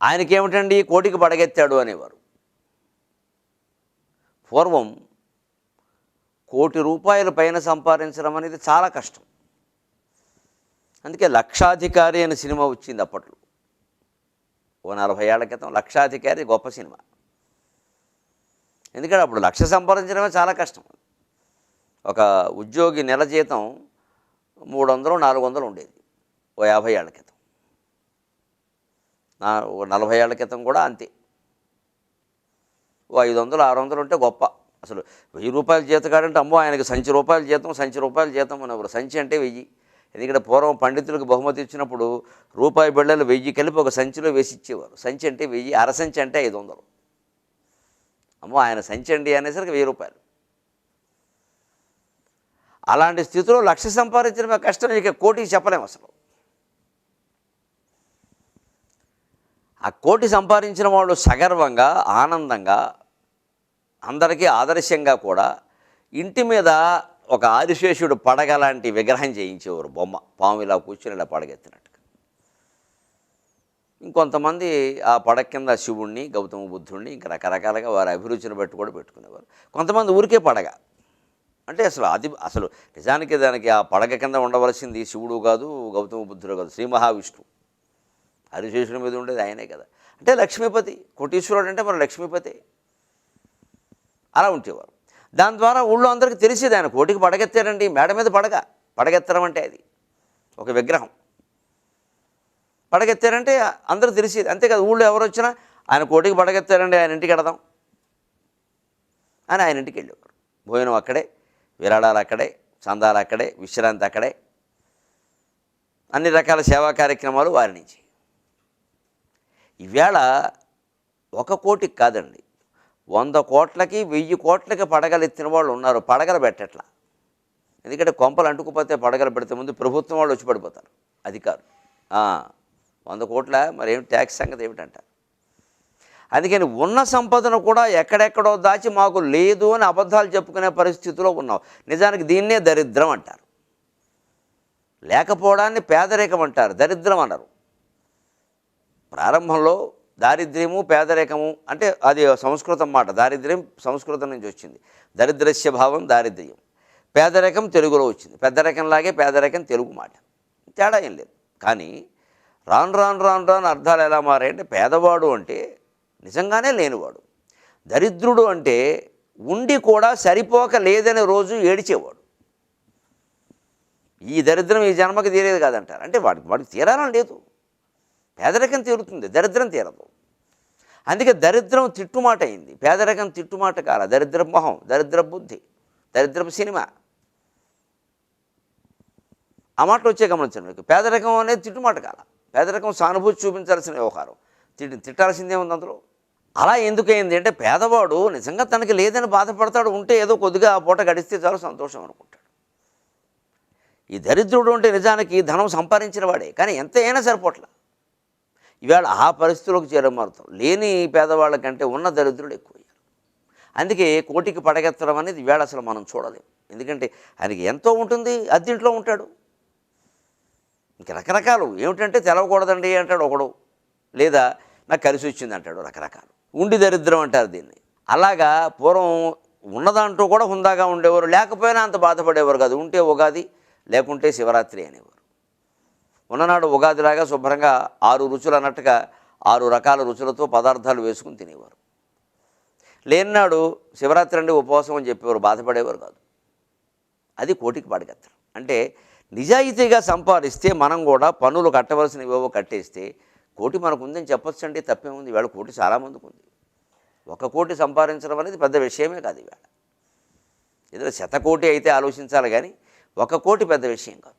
ఆయనకేమిటండి కోటికి పడగెత్తాడు అనేవారు. పూర్వం ₹1,00,00,000 పైన సంపాదించడం అనేది చాలా కష్టం. అందుకే లక్షాధికారి అనే సినిమా వచ్చింది అప్పట్లో. ఓ 40 ఏళ్ల క్రితం లక్షాధికారి గొప్ప సినిమా. ఎందుకంటే అప్పుడు 1,00,000 సంపాదించడమే చాలా కష్టం. ఒక ఉద్యోగి నెల జీతం 300, 400 ఉండేది ఓ 50 ఏళ్ల క్రితం. ఓ 40 ఏళ్ల క్రితం కూడా అంతే. ఓ 500, 600 ఉంటే గొప్ప. అసలు ₹1000 జీతగాడంటే అమ్మో ఆయనకి సంచి రూపాయల జీతం అనేవారు. సంచి అంటే 1000. ఎందుకంటే పూర్వం పండితులకు బహుమతి ఇచ్చినప్పుడు రూపాయి బిళ్ళలు 1000 కలిపి ఒక సంచిలో వేసి ఇచ్చేవారు. సంచి అంటే 1000, అరసంచి అంటే 500. అమ్మో ఆయన సంచి అండి అనేసరికి ₹1000. అలాంటి స్థితిలో 1,00,000 సంపాదించడమే కష్టం, ఇక కోటికి చెప్పలేము అసలు. ఆ కోటి సంపాదించిన వాళ్ళు సగర్వంగా, ఆనందంగా, అందరికీ ఆదర్శంగా కూడా ఇంటి మీద ఒక ఆదిశేషుడు పడగ లాంటి విగ్రహం చేయించేవారు. బొమ్మ పాము ఇలా కూర్చొని ఇలా పడగెత్తినట్టుగా. ఇంకొంతమంది ఆ పడగ కింద శివుణ్ణి, గౌతమ బుద్ధుణ్ణి ఇంకా రకరకాలుగా వారి అభిరుచిని బట్టి కూడా పెట్టుకునేవారు. కొంతమంది ఊరికే పడగ అంటే అసలు నిజానికి దానికి ఆ పడగ కింద ఉండవలసింది శివుడు కాదు, గౌతమ బుద్ధుడు కాదు, శ్రీ మహావిష్ణువు. ఆదిశేషుడి మీద ఉండేది ఆయనే కదా. అంటే లక్ష్మీపతి, కోటీశ్వరుడు అంటే మన లక్ష్మీపతి. అలా ఉంటేవారు. దాని ద్వారా ఊళ్ళో అందరికీ తెలిసేది ఆయన కోటికి పడగెత్తారండి. మేడ మీద పడగెత్తడం అంటే అది ఒక విగ్రహం. పడగెత్తారంటే అందరూ తెలిసేది. అంతేకాదు ఊళ్ళో ఎవరు వచ్చినా ఆయన కోటికి పడగెత్తారండి, ఆయన ఇంటికి వెడదాం అని ఆయన ఇంటికి వెళ్ళేవారు. భోజనం అక్కడే, విరాళాలు అక్కడే, చందాలు అక్కడే, విశ్రాంతి అక్కడే, అన్ని రకాల సేవా కార్యక్రమాలు వారి నుంచి. ఈవేళ 1 కోటికి కాదండి, 100 కోట్లకి 1000 కోట్లకి పడగలు ఎత్తిన వాళ్ళు ఉన్నారు. పడగలు పెట్టట్లా. ఎందుకంటే కొంపలు అంటుకుపోతే పడగలు పెడితే ముందు ప్రభుత్వం వాళ్ళు వచ్చి పడిపోతారు అధికారులు. 100 కోట్ల మరి ఏమి ట్యాక్స్ సంగతి ఏమిటంటారు. అందుకని ఉన్న సంపదను కూడా ఎక్కడెక్కడో దాచి మాకు లేదు అని అబద్ధాలు చెప్పుకునే పరిస్థితిలో ఉన్నాం. నిజానికి దీన్నే దరిద్రం అంటారు. లేకపోవడాన్ని పేదరికం అంటారు, దరిద్రం అన్నారు. ప్రారంభంలో దారిద్ర్యము పేదరికము అంటే అది సంస్కృతం మాట. దారిద్ర్యం సంస్కృతం నుంచి వచ్చింది. దరిద్రస్య భావం దారిద్ర్యం. పేదరికం తెలుగులో వచ్చింది. పెద్దరికంలాగే పేదరికం తెలుగు మాట, తేడా ఏం లేదు. కానీ రాను రాను రాను రాను అర్థాలు ఎలా మారాయంటే పేదవాడు అంటే నిజంగానే లేనివాడు, దరిద్రుడు అంటే ఉండి కూడా సరిపోక లేదని రోజు ఏడిచేవాడు. ఈ దరిద్రం ఈ జన్మకి తీరేది కాదంటారు. అంటే వాడికి తీరాలని లేదు. పేదరికం తీరుతుంది, దరిద్రం తీరదు. అందుకే దరిద్రం తిట్టుమాట అయింది, పేదరికం తిట్టుమాట కాల. దరిద్రపు మొహం, దరిద్రపు బుద్ధి, దరిద్రపు సినిమా, ఆ మాటలు వచ్చే గమనించండి. పేదరికం అనేది తిట్టుమాట కాల. పేదరికం సానుభూతి చూపించాల్సిన వ్యవహారం. తిట్టాల్సిందే ఉంది అందులో. అలా ఎందుకైంది అంటే పేదవాడు నిజంగా తనకి లేదని బాధపడతాడు. ఉంటే ఏదో కొద్దిగా ఆ పూట గడిస్తే చాలా సంతోషం అనుకుంటాడు. ఈ దరిద్రుడు అంటే నిజానికి ధనం సంపాదించిన వాడే, కానీ ఎంత అయినా సరిపోట్ల. ఇవాళ ఆ పరిస్థితుల్లోకి చేరమారుతాం. లేని పేదవాళ్ళ కంటే ఉన్న దరిద్రుడు ఎక్కువయ్యారు. అందుకే కోటికి పడగెత్తడం అనేది ఇవాళ అసలు మనం చూడలేము. ఎందుకంటే ఆయనకి ఎంతో ఉంటుంది, అద్దెంట్లో ఉంటాడు. ఇంక రకరకాలు ఏమిటంటే తెలవకూడదండి అంటాడు ఒకడు, లేదా నాకు కలిసి వచ్చింది అంటాడు. రకరకాలు ఉండి దరిద్రం అంటారు దీన్ని. అలాగా పూర్వం ఉన్నదాంట్లో కూడా హుందాగా ఉండేవారు, లేకపోయినా అంత బాధపడేవారు కాదు. ఉంటే ఉగాది, లేకుంటే శివరాత్రి అనేవారు. ఉన్ననాడు ఉగాదిలాగా శుభ్రంగా 6 రుచులు అన్నట్టుగా 6 రకాల రుచులతో పదార్థాలు వేసుకుని తినేవారు. లేనినాడు శివరాత్రి అంటే ఉపవాసం అని చెప్పేవారు, బాధపడేవారు కాదు. అది కోటికి పడగెత్తడం అంటే. నిజాయితీగా సంపాదిస్తే మనం కూడా పన్నులు కట్టవలసినవేవో కట్టేస్తే కోటి మనకు ఉందని చెప్పొచ్చండి, తప్పేముంది. ఇవాళ కోటి చాలామందికి ఉంది. 1 కోటి సంపాదించడం అనేది పెద్ద విషయమే కాదు. ఇవాళ ఏదో 100 కోటి అయితే ఆలోచించాలి, కానీ 1 కోటి పెద్ద విషయం కాదు.